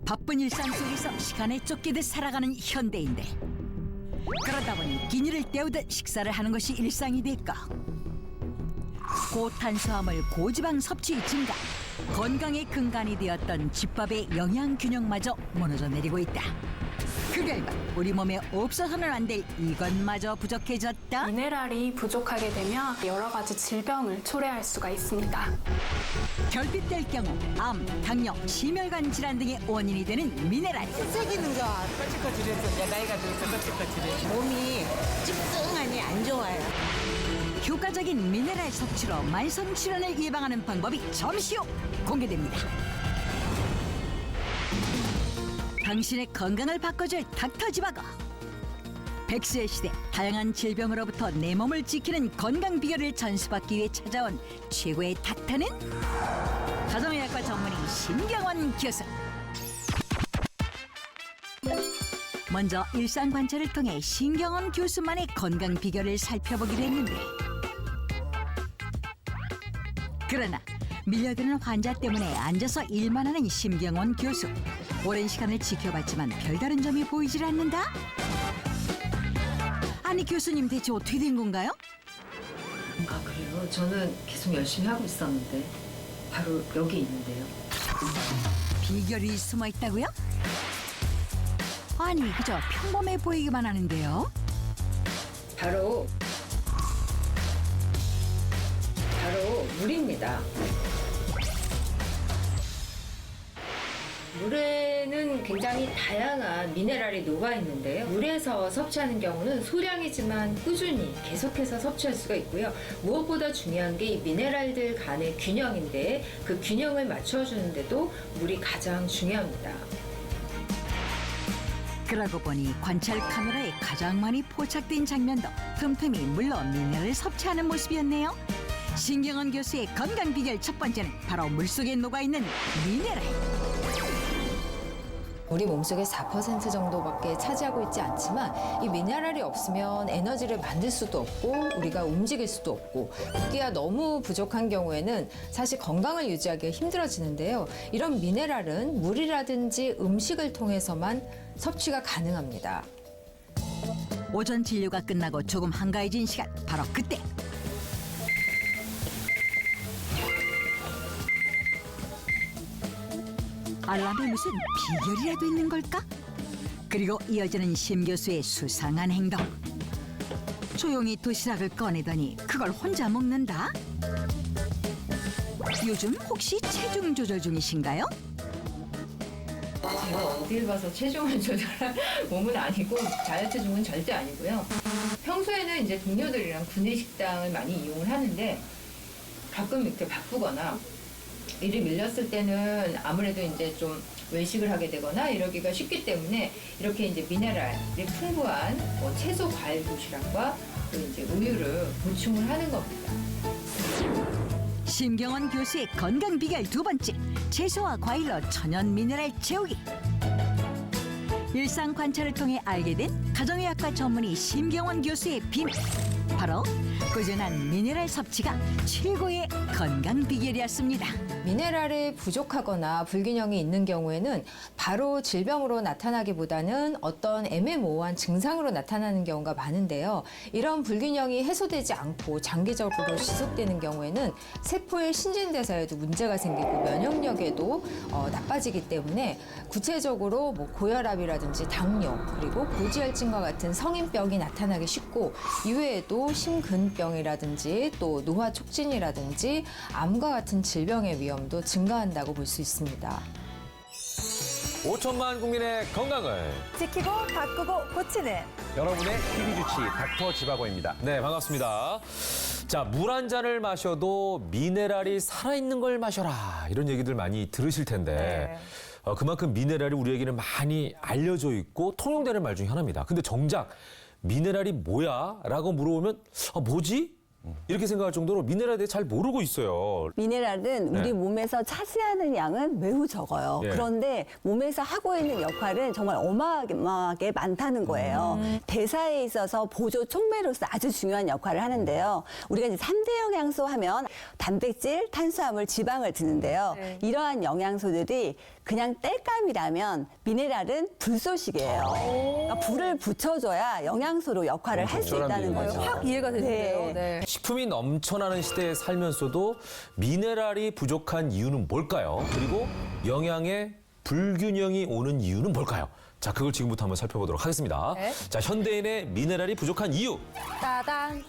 바쁜 일상 속에서 시간에 쫓기듯 살아가는 현대인들. 그러다 보니 끼니를 때우듯 식사를 하는 것이 일상이 됐고, 고탄수화물 고지방 섭취 증가, 건강의 근간이 되었던 집밥의 영양 균형마저 무너져 내리고 있다. 그 결과 우리 몸에 없어서는 안 될 이것마저 부족해졌다. 미네랄이 부족하게 되면 여러 가지 질병을 초래할 수가 있습니다. 결핍될 경우 암, 당뇨, 심혈관 질환 등의 원인이 되는 미네랄. 색이는 거 거칠거칠해서 나이가 들어서 거칠거칠해. 몸이 찝찝하니 안 좋아요. 효과적인 미네랄 섭취로 만성 질환을 예방하는 방법이 잠시 후 공개됩니다. 당신의 건강을 바꿔줄 닥터지바고. 백수의 시대, 다양한 질병으로부터 내 몸을 지키는 건강 비결을 전수받기 위해 찾아온 최고의 닥터는 가정의학과 전문의 신경원 교수. 먼저 일상 관찰을 통해 신경원 교수만의 건강 비결을 살펴보기로 했는데, 그러나 밀려드는 환자 때문에 앉아서 일만 하는 신경원 교수. 오랜 시간을 지켜봤지만 별다른 점이 보이질 않는다? 아니 교수님, 대체 어떻게 된 건가요? 아 그래요? 저는 계속 열심히 하고 있었는데 바로 여기 있는데요. 비결이 숨어 있다고요? 아니 그저 평범해 보이기만 하는데요. 바로 물입니다. 물에는 굉장히 다양한 미네랄이 녹아 있는데요. 물에서 섭취하는 경우는 소량이지만 꾸준히 계속해서 섭취할 수가 있고요. 무엇보다 중요한 게 이 미네랄들 간의 균형인데, 그 균형을 맞춰주는데도 물이 가장 중요합니다. 그러고 보니 관찰 카메라에 가장 많이 포착된 장면도 틈틈이 물로 미네랄을 섭취하는 모습이었네요. 신경원 교수의 건강 비결 첫 번째는 바로 물속에 녹아있는 미네랄. 우리 몸속의 4% 정도밖에 차지하고 있지 않지만 이 미네랄이 없으면 에너지를 만들 수도 없고 우리가 움직일 수도 없고 붓기가 너무 부족한 경우에는 사실 건강을 유지하기가 힘들어지는데요. 이런 미네랄은 물이라든지 음식을 통해서만 섭취가 가능합니다. 오전 진료가 끝나고 조금 한가해진 시간, 바로 그때. 알람에 무슨 비결이라도 있는 걸까? 그리고 이어지는 심 교수의 수상한 행동. 조용히 도시락을 꺼내더니 그걸 혼자 먹는다? 요즘 혹시 체중 조절 중이신가요? 제가 어딜 가서 체중을 조절할 몸은 아니고 다이어트 중은 절대 아니고요. 평소에는 이제 동료들이랑 구내식당을 많이 이용을 하는데, 가끔 이렇게 바쁘거나 일이 밀렸을 때는 아무래도 이제 좀 외식을 하게 되거나 이러기가 쉽기 때문에 이렇게 이제 미네랄이 풍부한 채소 과일 도시락과 또 이제 우유를 보충을 하는 겁니다. 심경원 교수의 건강 비결 두 번째, 채소와 과일로 천연 미네랄 채우기. 일상 관찰을 통해 알게 된 가정의학과 전문의 심경원 교수의 비밀. 바로 꾸준한 미네랄 섭취가 최고의 건강 비결이었습니다. 미네랄이 부족하거나 불균형이 있는 경우에는 바로 질병으로 나타나기보다는 어떤 애매모호한 증상으로 나타나는 경우가 많은데요. 이런 불균형이 해소되지 않고 장기적으로 지속되는 경우에는 세포의 신진대사에도 문제가 생기고 면역력에도 나빠지기 때문에 구체적으로 고혈압이라든지 당뇨, 그리고 고지혈증과 같은 성인병이 나타나기 쉽고, 이외에도 심근병이라든지 또 노화 촉진이라든지 암과 같은 질병의 위험도 증가한다고 볼 수 있습니다. 5천만 국민의 건강을 지키고 바꾸고 고치는 여러분의 TV 주치 닥터 지바고입니다. 네, 반갑습니다. 자, 물 한 잔을 마셔도 미네랄이 살아있는 걸 마셔라, 이런 얘기들 많이 들으실 텐데 그만큼 미네랄이 우리에게는 많이 알려져 있고 통용되는 말 중에 하나입니다. 근데 정작 미네랄이 뭐야? 라고 물어보면 뭐지? 이렇게 생각할 정도로 미네랄에 대해 잘 모르고 있어요. 미네랄은 네. 우리 몸에서 차지하는 양은 매우 적어요. 예. 그런데 몸에서 하고 있는 역할은 정말 어마어마하게 많다는 거예요. 대사에 있어서 보조 촉매로서 아주 중요한 역할을 하는데요. 우리가 이제 3대 영양소 하면 단백질, 탄수화물, 지방을 드는데요. 이러한 영양소들이 그냥 땔감이라면 미네랄은 불소식이에요. 그러니까 불을 붙여줘야 영양소로 역할을 할 수 있다는 거죠. 확 이해가 되는데요. 네. 식품이 넘쳐나는 시대에 살면서도 미네랄이 부족한 이유는 뭘까요? 그리고 영양의 불균형이 오는 이유는 뭘까요? 자, 그걸 지금부터 한번 살펴보도록 하겠습니다. 네. 자, 현대인의 미네랄이 부족한 이유. 따단.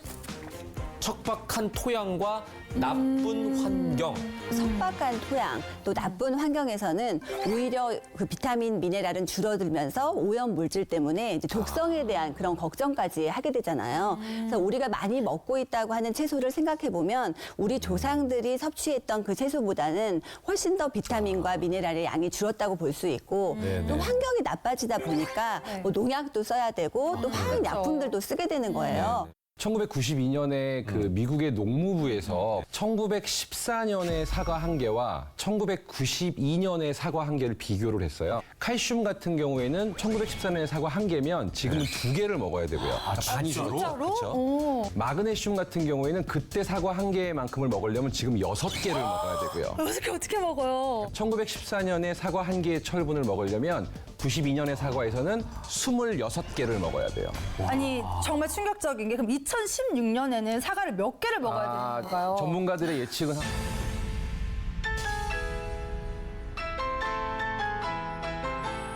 척박한 토양과 나쁜 환경. 척박한 토양, 또 나쁜 환경에서는 오히려 그 비타민, 미네랄은 줄어들면서 오염 물질 때문에 이제 독성에 대한 그런 걱정까지 하게 되잖아요. 그래서 우리가 많이 먹고 있다고 하는 채소를 생각해 보면 우리 조상들이 섭취했던 그 채소보다는 훨씬 더 비타민과 미네랄의 양이 줄었다고 볼 수 있고 또 환경이 나빠지다 보니까 뭐 농약도 써야 되고 또 화학약품들도 쓰게 되는 거예요. 1992년에 그 미국의 농무부에서 1914년의 사과 한 개와 1992년의 사과 한 개를 비교를 했어요. 칼슘 같은 경우에는 1914년의 사과 한 개면 지금은 두 개를 먹어야 되고요. 반이죠. 그렇죠. 마그네슘 같은 경우에는 그때 사과 한 개만큼을 먹으려면 지금 6개를 먹어야 되고요. 어떻게 먹어요? 1914년에 사과 한 개의 철분을 먹으려면 92년의 사과에서는 26개를 먹어야 돼요. 아니 정말 충격적인 게 그럼 2016년에는 사과를 몇 개를 먹어야 되는 건가요? 전문가들의 예측은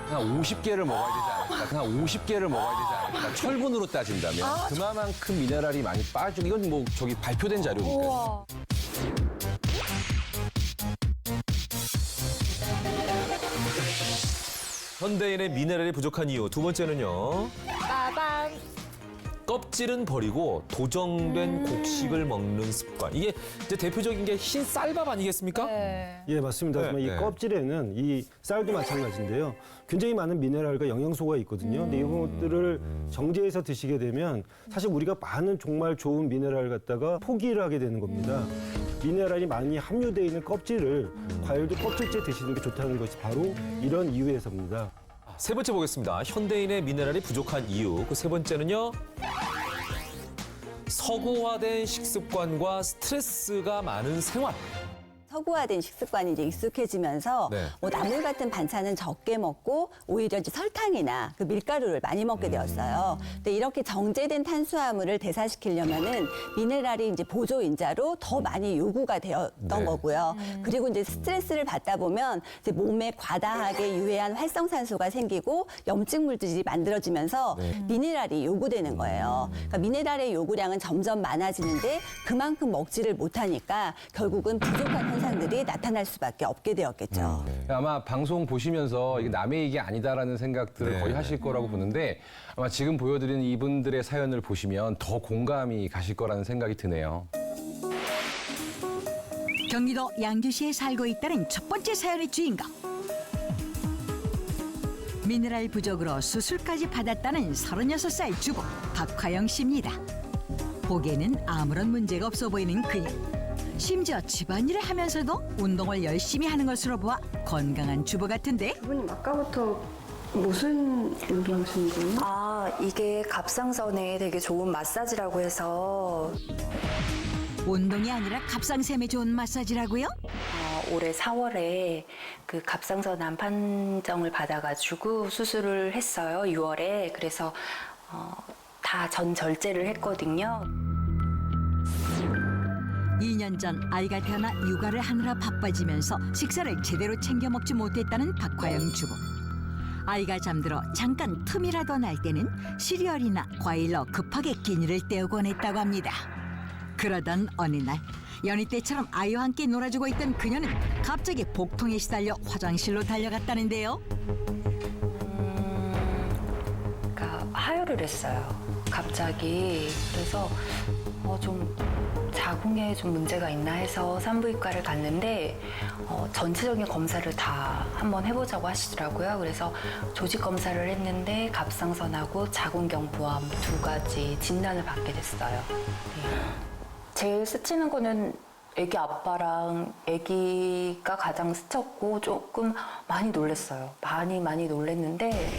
한 50개를 먹어야 되지 않을까. 한 50개를 먹어야 되지 않을까. 철분으로 따진다면 그만큼 미네랄이 많이 빠지고 이건 뭐 저기 발표된 자료니까요. 우와. 현대인의 미네랄이 부족한 이유. 두 번째는요. 따단. 껍질은 버리고 도정된 곡식을 먹는 습관. 이게 이제 대표적인 게 흰 쌀밥 아니겠습니까? 네. 예, 맞습니다. 네, 하지만 이 네. 껍질에는 이 쌀도 마찬가지인데요. 굉장히 많은 미네랄과 영양소가 있거든요. 근데 이것들을 정제해서 드시게 되면 사실 우리가 많은 정말 좋은 미네랄 갖다가 포기를 하게 되는 겁니다. 미네랄이 많이 함유되어 있는 껍질을 과일도 껍질째 드시는 게 좋다는 것이 바로 이런 이유에서입니다. 세 번째 보겠습니다. 현대인의 미네랄이 부족한 이유. 그 세 번째는요. 서구화된 식습관과 스트레스가 많은 생활. 서구화된 식습관이 이제 익숙해지면서 네. 뭐 나물 같은 반찬은 적게 먹고 오히려 이제 설탕이나 그 밀가루를 많이 먹게 되었어요. 근데 이렇게 정제된 탄수화물을 대사시키려면은 미네랄이 이제 보조인자로 더 많이 요구가 되었던 네. 거고요. 그리고 이제 스트레스를 받다 보면 이제 몸에 과다하게 유해한 활성산소가 생기고 염증 물질이 만들어지면서 미네랄이 요구되는 거예요. 그러니까 미네랄의 요구량은 점점 많아지는데 그만큼 먹지를 못하니까 결국은 부족한 현상들이 나타날 수밖에 없게 되었겠죠. 아마 방송 보시면서 이게 남의 얘기 아니다라는 생각들을 네. 거의 하실 거라고 보는데 아마 지금 보여드리는 이분들의 사연을 보시면 더 공감이 가실 거라는 생각이 드네요. 경기도 양주시에 살고 있다는 첫 번째 사연의 주인공. 미네랄 부족으로 수술까지 받았다는 36살 주부 박화영 씨입니다. 보기에는 아무런 문제가 없어 보이는 그녀. 심지어 집안일을 하면서도 운동을 열심히 하는 것으로 보아 건강한 주부 같은데. 그분이 아까부터 무슨 운동하시는 거예요? 아, 이게 갑상선에 되게 좋은 마사지라고 해서 운동이 아니라 갑상샘에 좋은 마사지라고요? 올해 4월에 그 갑상선 암 판정을 받아가지고 수술을 했어요. 6월에. 그래서 다 전 절제를 했거든요. 2년 전 아이가 태어나 육아를 하느라 바빠지면서 식사를 제대로 챙겨 먹지 못했다는 박화영 주부. 아이가 잠들어 잠깐 틈이라도 날 때는 시리얼이나 과일로 급하게 끼니를 때우곤 했다고 합니다. 그러던 어느 날 연희 때처럼 아이와 함께 놀아주고 있던 그녀는 갑자기 복통에 시달려 화장실로 달려갔다는데요. 그러니까 하혈을 했어요. 갑자기. 그래서 좀 자궁에 좀 문제가 있나 해서 산부인과를 갔는데 전체적인 검사를 다 한번 해보자고 하시더라고요. 그래서 조직 검사를 했는데 갑상선하고 자궁경 부암 2가지 진단을 받게 됐어요. 네. 제일 스치는 거는 아기 아빠랑 아기가 가장 스쳤고 조금 많이 놀랐어요. 많이 놀랐는데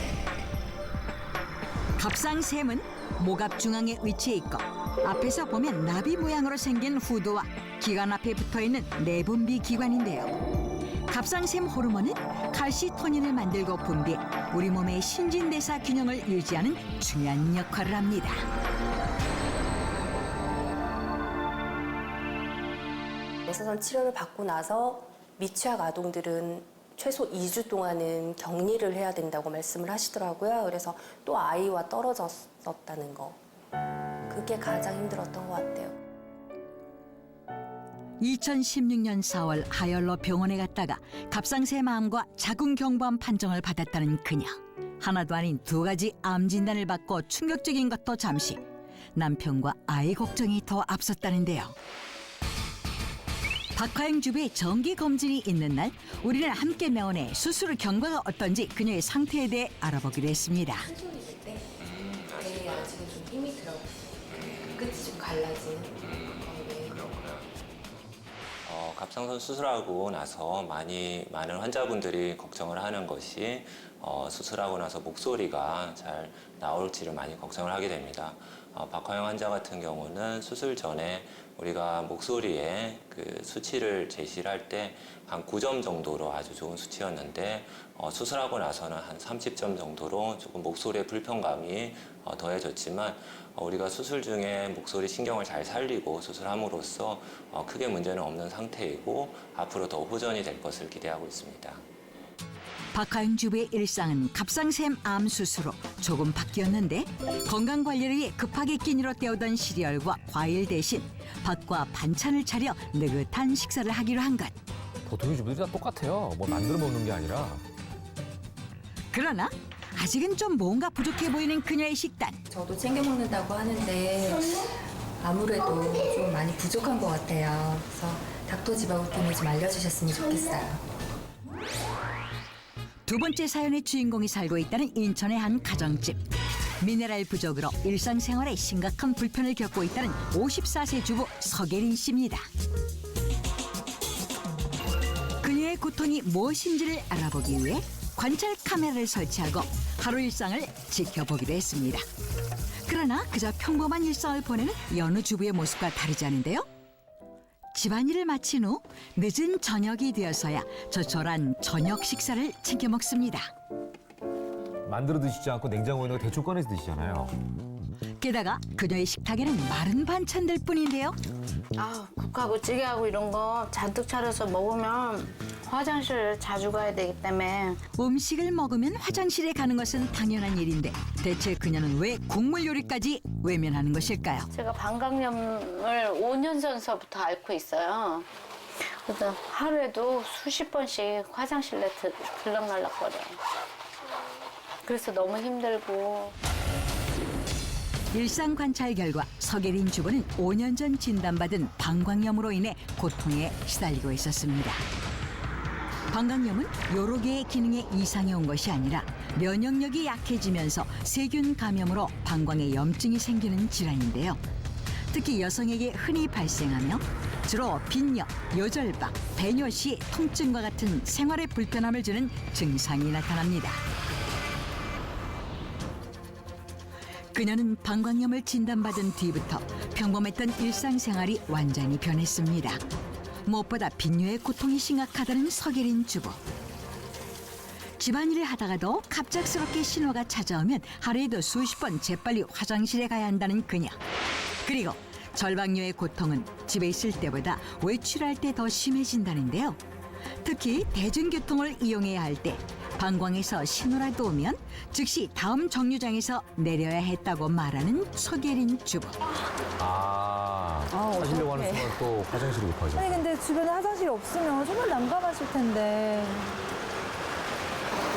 갑상샘은 목 앞 중앙에 위치해 있고 앞에서 보면 나비 모양으로 생긴 후두와 기관 앞에 붙어있는 내분비 기관인데요. 갑상샘 호르몬은 칼시토닌을 만들고 분비해 우리 몸의 신진대사 균형을 유지하는 중요한 역할을 합니다. 내성산 치료를 받고 나서 미취학 아동들은 최소 2주 동안은 격리를 해야 된다고 말씀을 하시더라고요. 그래서 또 아이와 떨어졌었다는 거. 그게 가장 힘들었던 것 같아요. 2016년 4월 하열로 병원에 갔다가 갑상샘암과 자궁경부암 판정을 받았다는 그녀. 하나도 아닌 두 가지 암 진단을 받고 충격적인 것도 잠시 남편과 아이 걱정이 더 앞섰다는데요. 박화영 주부의 정기 검진이 있는 날 우리는 함께 병원에 수술 경과가 어떤지 그녀의 상태에 대해 알아보기로 했습니다. 손이 있을 때 배에 아직은 좀 힘이 들어가요. 끝이 좀 갈라지는. 갑상선 수술하고 나서 많은 환자분들이 걱정을 하는 것이 수술하고 나서 목소리가 잘 나올지를 많이 걱정을 하게 됩니다. 박화영 환자 같은 경우는 수술 전에 우리가 목소리에 그 수치를 제시를 할 때 한 9점 정도로 아주 좋은 수치였는데 수술하고 나서는 한 30점 정도로 조금 목소리의 불편감이 더해졌지만 우리가 수술 중에 목소리 신경을 잘 살리고 수술함으로써 크게 문제는 없는 상태이고 앞으로 더 호전이 될 것을 기대하고 있습니다. 박화영 주부의 일상은 갑상샘 암 수술 후 조금 바뀌었는데 건강관리를 위해 급하게 끼니로 때우던 시리얼과 과일 대신 밥과 반찬을 차려 느긋한 식사를 하기로 한 것. 보통의 주부들이 다 똑같아요. 뭐 만들어 먹는 게 아니라. 그러나 아직은 좀 뭔가 부족해 보이는 그녀의 식단. 저도 챙겨 먹는다고 하는데 아무래도 좀 많이 부족한 것 같아요. 그래서 닥터지바고팀을 좀 알려주셨으면 좋겠어요. 두 번째 사연의 주인공이 살고 있다는 인천의 한 가정집. 미네랄 부족으로 일상생활에 심각한 불편을 겪고 있다는 54세 주부 서계린 씨입니다. 그녀의 고통이 무엇인지를 알아보기 위해 관찰 카메라를 설치하고 하루 일상을 지켜보기로 했습니다. 그러나 그저 평범한 일상을 보내는 여느 주부의 모습과 다르지 않은데요. 집안일을 마친 후 늦은 저녁이 되어서야 조촐한 저녁 식사를 챙겨 먹습니다. 만들어 드시지 않고 냉장고에 넣어 대충 꺼내서 드시잖아요. 게다가 그녀의 식탁에는 마른 반찬들 뿐인데요. 국하고 찌개하고 이런 거 잔뜩 차려서 먹으면 화장실 자주 가야 되기 때문에. 음식을 먹으면 화장실에 가는 것은 당연한 일인데 대체 그녀는 왜 국물 요리까지 외면하는 것일까요? 제가 방광염을 5년 전서부터 앓고 있어요. 그래서 하루에도 수십 번씩 화장실에 들락날락거려요. 그래서 너무 힘들고. 일상 관찰 결과 서계린 주부는 5년 전 진단받은 방광염으로 인해 고통에 시달리고 있었습니다. 방광염은 여러 개의 기능에 이상이 온 것이 아니라 면역력이 약해지면서 세균 감염으로 방광에 염증이 생기는 질환인데요. 특히 여성에게 흔히 발생하며 주로 빈뇨, 요절박, 배뇨 시 통증과 같은 생활에 불편함을 주는 증상이 나타납니다. 그녀는 방광염을 진단받은 뒤부터 평범했던 일상생활이 완전히 변했습니다. 무엇보다 빈뇨의 고통이 심각하다는 서계린 주부. 집안일을 하다가도 갑작스럽게 신호가 찾아오면 하루에도 수십 번 재빨리 화장실에 가야 한다는 그녀. 그리고 절박뇨의 고통은 집에 있을 때보다 외출할 때 더 심해진다는데요. 특히 대중교통을 이용해야 할 때 방광에서 신호라도 오면 즉시 다음 정류장에서 내려야 했다고 말하는 서계린 주부. 하시려고 하는 순간 또 화장실이 급하죠. 아니 근데 주변에 화장실이 없으면 정말 난감하실 텐데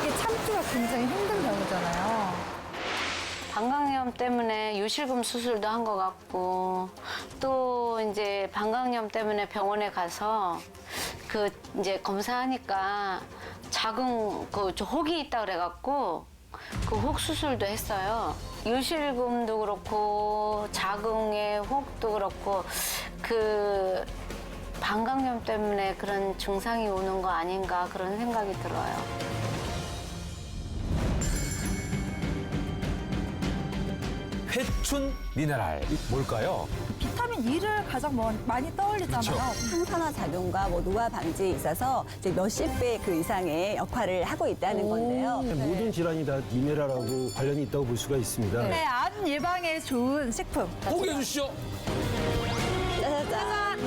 이게 참기가 굉장히 힘든 병이잖아요. 방광염 때문에 요실금 수술도 한 것 같고 또 이제 방광염 때문에 병원에 가서 그 이제 검사하니까 자궁 저 혹이 있다 그래갖고 그 혹 수술도 했어요. 요실금도 그렇고 자궁의 혹도 그렇고 그 방광염 때문에 그런 증상이 오는 거 아닌가 그런 생각이 들어요. 회춘 미네랄. 이 뭘까요? 비타민 E를 가장 많이 떠올리잖아요. 항산화 작용과 뭐 노화 방지에 있어서 이제 몇십 배 그 이상의 역할을 하고 있다는 건데요. 모든 질환이 다 미네랄하고 관련이 있다고 볼 수가 있습니다. 네, 암 예방에 좋은 식품. 공개해 주시죠. 짜자잔.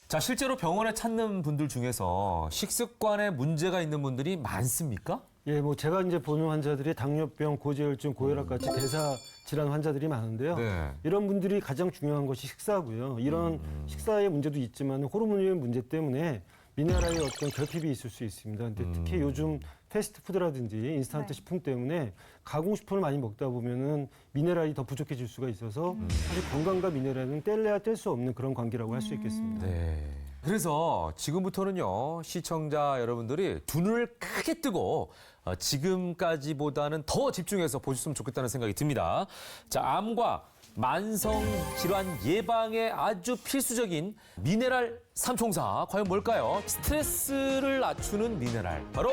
자, 실제로 병원에 찾는 분들 중에서 식습관에 문제가 있는 분들이 많습니까? 예, 뭐 제가 이제 보는 환자들이 당뇨병, 고지혈증, 고혈압 같이 대사 질환 환자들이 많은데요. 네. 이런 분들이 가장 중요한 것이 식사고요. 이런 식사의 문제도 있지만 호르몬의 문제 때문에 미네랄의 어떤 결핍이 있을 수 있습니다. 근데 특히 요즘 패스트푸드라든지 인스턴트 식품 때문에 가공식품을 많이 먹다 보면은 미네랄이 더 부족해질 수가 있어서 사실 건강과 미네랄은 뗄래야 뗄 수 없는 그런 관계라고 할 수 있겠습니다. 네. 그래서 지금부터는요, 시청자 여러분들이 두 눈을 크게 뜨고 지금까지보다는 더 집중해서 보셨으면 좋겠다는 생각이 듭니다. 자, 암과 만성 질환 예방에 아주 필수적인 미네랄 삼총사 과연 뭘까요? 스트레스를 낮추는 미네랄 바로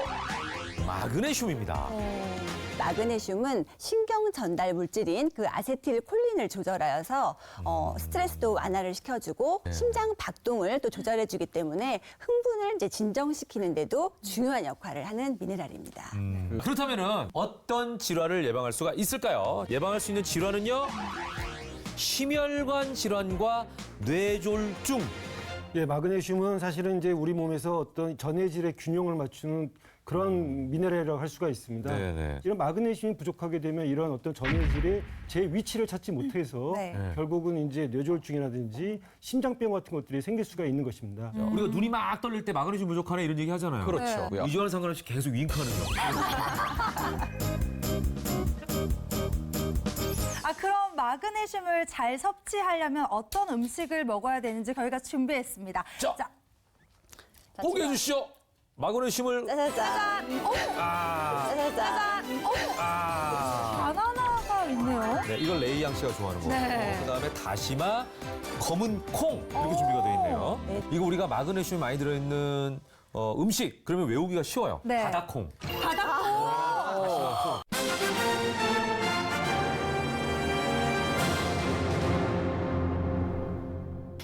마그네슘입니다. 마그네슘은 신경 전달 물질인 그 아세틸콜린을 조절하여서 스트레스도 완화를 시켜주고 심장 박동을 또 조절해주기 때문에 흥분을 이제 진정시키는데도 중요한 역할을 하는 미네랄입니다. 그렇다면은 어떤 질환을 예방할 수가 있을까요? 예방할 수 있는 질환은요, 심혈관 질환과 뇌졸중. 예, 마그네슘은 사실은 이제 우리 몸에서 어떤 전해질의 균형을 맞추는 그런 미네랄이라고 할 수가 있습니다. 네네. 이런 마그네슘이 부족하게 되면 이런 어떤 전해질의 제 위치를 찾지 못해서 결국은 이제 뇌졸중이라든지 심장병 같은 것들이 생길 수가 있는 것입니다. 우리가 눈이 막 떨릴 때 마그네슘 부족하네 이런 얘기 하잖아요. 그렇죠. 네. 이주와는 상관없이 계속 윙크하는 거. 그럼 마그네슘을 잘 섭취하려면 어떤 음식을 먹어야 되는지 저희가 준비했습니다. 자, 공개해 주시죠. 마그네슘을 짜자잔. 짜자잔. 바나나가 있네요. 네, 이걸 레이 양 씨가 좋아하는 거고. 네. 그다음에 다시마, 검은 콩 이렇게 준비가 되어 있네요. 이거 우리가 마그네슘이 많이 들어있는 음식 그러면 외우기가 쉬워요. 네. 바다콩. 바닥콩.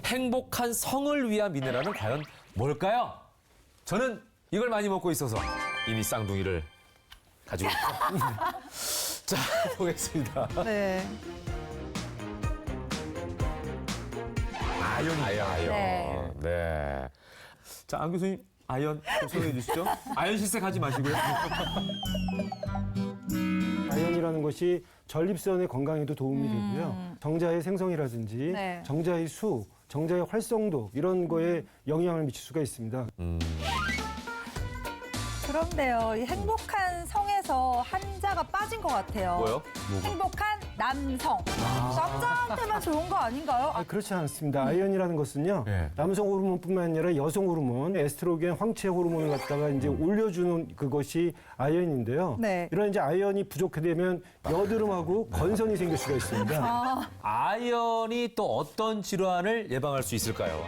행복한 성을 위한 미네랄은 과연 뭘까요? 저는 이걸 많이 먹고 있어서 이미 쌍둥이를 가지고 있습니다. 자, 보겠습니다. 네. 아연. 네. 네. 자, 안 교수님, 아연 좀 소개해 주시죠. 아연 실색하지 마시고요. 아연이라는 것이 전립선의 건강에도 도움이 되고요. 정자의 생성이라든지 네. 정자의 수, 정자의 활성도 이런 거에 영향을 미칠 수가 있습니다. 그런데요, 이 행복한 성에서 한자가 빠진 것 같아요. 뭐요? 행복한 남성. 남자한테만 좋은 거 아닌가요? 그렇지 않습니다. 아연이라는 것은요, 네. 남성 호르몬뿐만 아니라 여성 호르몬, 에스트로겐, 황체 호르몬을 갖다가 이제 올려주는 그것이 아연인데요. 네. 이런 이제 아연이 부족하되면 여드름하고 건선이 생길 수가 있습니다. 아연이 또 어떤 질환을 예방할 수 있을까요?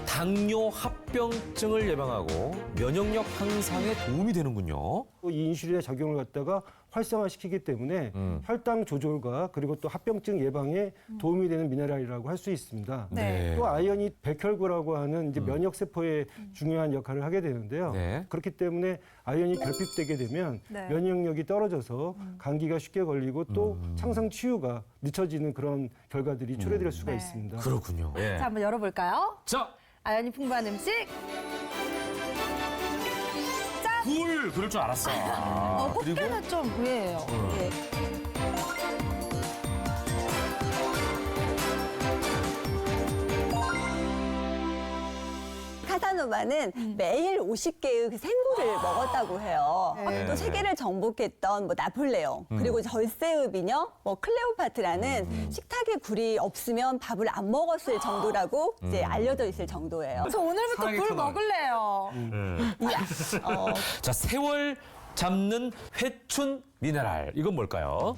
당뇨 합병증을 예방하고 면역력 향상에 도움이 되는군요. 이 인슐린의 작용을 갖다가 활성화시키기 때문에 혈당 조절과 그리고 또 합병증 예방에 도움이 되는 미네랄이라고 할 수 있습니다. 네. 또 아연이 백혈구라고 하는 이제 면역 세포에 중요한 역할을 하게 되는데요. 네. 그렇기 때문에 아연이 결핍되게 되면 네. 면역력이 떨어져서 감기가 쉽게 걸리고 또 창성 치유가 늦춰지는 그런 결과들이 초래될 수가 네. 있습니다. 그렇군요. 예. 자, 한번 열어볼까요? 자, 아연이 풍부한 음식. 짠! 굴 그럴 줄 알았어. 꽃게는 좀 의외예요. 네. 카사노바는 매일 50개의 그 생굴을 먹었다고 해요. 네. 또 세계를 정복했던 뭐 나폴레옹, 그리고 절세의 미녀, 뭐 클레오파트라는 식탁에 굴이 없으면 밥을 안 먹었을 정도라고 이제 알려져 있을 정도예요. 저 오늘부터 사랑의 굴 터널. 먹을래요. 자, 세월 잡는 회춘 미네랄. 이건 뭘까요?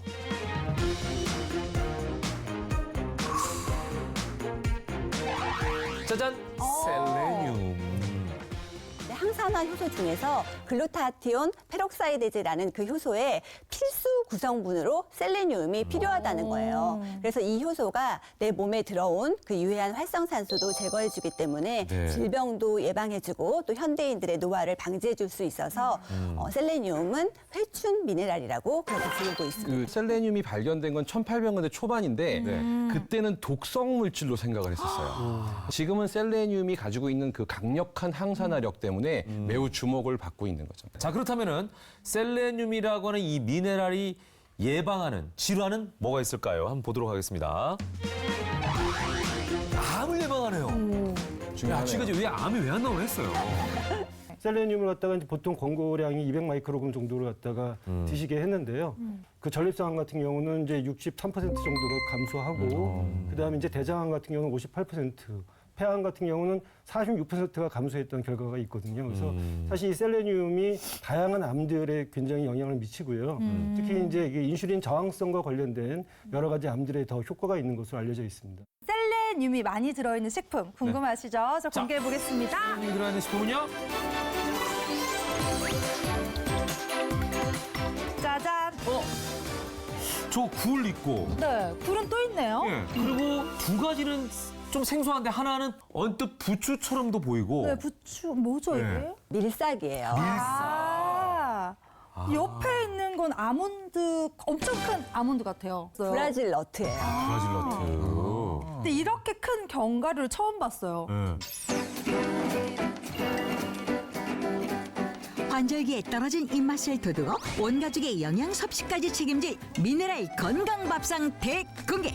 짜잔! 셀레늄. 항상 항산화 효소 중에서 글루타티온 페록사이데즈라는 그 효소의 필수 구성분으로 셀레늄이 필요하다는 거예요. 그래서 이 효소가 내 몸에 들어온 그 유해한 활성산소도 제거해주기 때문에 네. 질병도 예방해주고 또 현대인들의 노화를 방지해줄 수 있어서 셀레늄은 회춘 미네랄이라고 그렇게 부르고 있습니다. 그 셀레늄이 발견된 건 1800년대 초반인데 그때는 독성 물질로 생각을 했었어요. 지금은 셀레늄이 가지고 있는 그 강력한 항산화력 때문에 매우 주목을 받고 있는 거죠. 자, 그렇다면은 셀레늄이라고 하는 이 미네랄이 예방하는 질환은 뭐가 있을까요? 한번 보도록 하겠습니다. 암을 예방하네요. 야, 지금까지 왜 암이 왜 안 나오나 했어요. 셀레늄을 갖다가 이제 보통 권고량이 200 마이크로그램 정도를 갖다가 드시게 했는데요. 그 전립선암 같은 경우는 이제 63% 정도가 감소하고, 그다음에 이제 대장암 같은 경우는 58%, 폐암 같은 경우는 46%가 감소했던 결과가 있거든요. 그래서 사실 이 셀레늄이 다양한 암들에 굉장히 영향을 미치고요. 특히 이제 이게 인슐린 저항성과 관련된 여러 가지 암들에 더 효과가 있는 것으로 알려져 있습니다. 셀레늄이 많이 들어있는 식품 궁금하시죠? 저 공개해 보겠습니다. 셀레늄이 들어있는 식품은요? 짜잔. 저 굴 있고. 네, 굴은 또 있네요. 예. 그리고 두 가지는 좀 생소한데 하나는 언뜻 부추처럼도 보이고. 네, 부추 뭐죠 이게? 밀싹이에요. 옆에 있는 건 아몬드, 엄청 큰 아몬드 같아요. 브라질 너트예요. 브라질 너트. 근데 이렇게 큰 견과류를 처음 봤어요. 관절기에 떨어진 입맛을 돋우고 온 가족의 영양 섭취까지 책임질 미네랄 건강 밥상 대공개.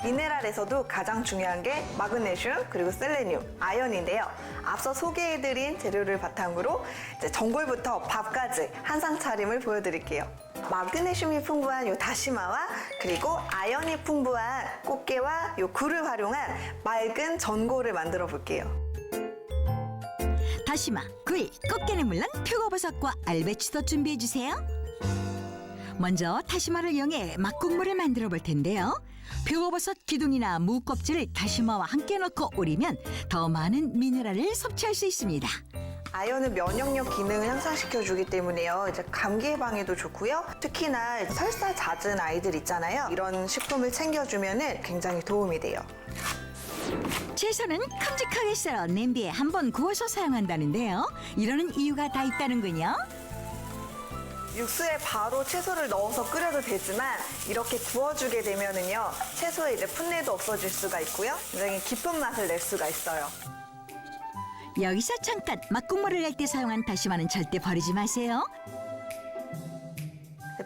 미네랄에서도 가장 중요한 게 마그네슘 그리고 셀레늄, 아연인데요. 앞서 소개해드린 재료를 바탕으로 이제 전골부터 밥까지 한상 차림을 보여드릴게요. 마그네슘이 풍부한 요 다시마와 그리고 아연이 풍부한 꽃게와 요 굴을 활용한 맑은 전골을 만들어 볼게요. 다시마, 굴, 꽃게는 물론 표고버섯과 알배추도 준비해 주세요. 먼저 다시마를 이용해 막국물을 만들어 볼 텐데요. 표고버섯 기둥이나 무 껍질을 다시마와 함께 넣고 우리면 더 많은 미네랄을 섭취할 수 있습니다. 아연은 면역력 기능을 향상시켜주기 때문에요. 이제 감기 예방에도 좋고요. 특히나 이제 설사 잦은 아이들 있잖아요. 이런 식품을 챙겨주면은 굉장히 도움이 돼요. 채소는 큼직하게 썰어 냄비에 한번 구워서 사용한다는데요. 이러는 이유가 다 있다는군요. 육수에 바로 채소를 넣어서 끓여도 되지만 이렇게 구워주게 되면은요. 채소의 이제 풋내도 없어질 수가 있고요. 굉장히 깊은 맛을 낼 수가 있어요. 여기서 잠깐 막국물을 낼 때 사용한 다시마는 절대 버리지 마세요.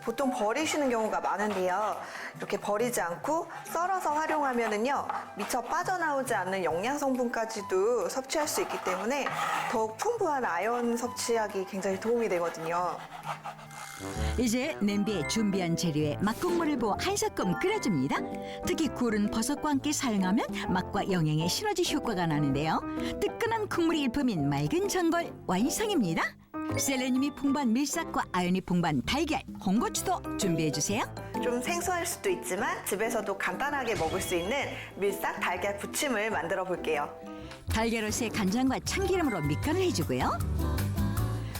보통 버리시는 경우가 많은데요. 이렇게 버리지 않고 썰어서 활용하면은요. 미처 빠져나오지 않는 영양 성분까지도 섭취할 수 있기 때문에 더욱 풍부한 아연 섭취하기 굉장히 도움이 되거든요. 이제 냄비에 준비한 재료에 막국물을 부어 한 소끔 끓여줍니다. 특히 굴은 버섯과 함께 사용하면 맛과 영양의 시너지 효과가 나는데요. 뜨끈한 국물이 일품인 맑은 전골 완성입니다. 셀레늄이 풍부한 밀싹과 아연이 풍부한 달걀, 홍고추도 준비해주세요. 좀 생소할 수도 있지만 집에서도 간단하게 먹을 수 있는 밀싹 달걀 부침을 만들어 볼게요. 달걀옷에 간장과 참기름으로 밑간을 해주고요.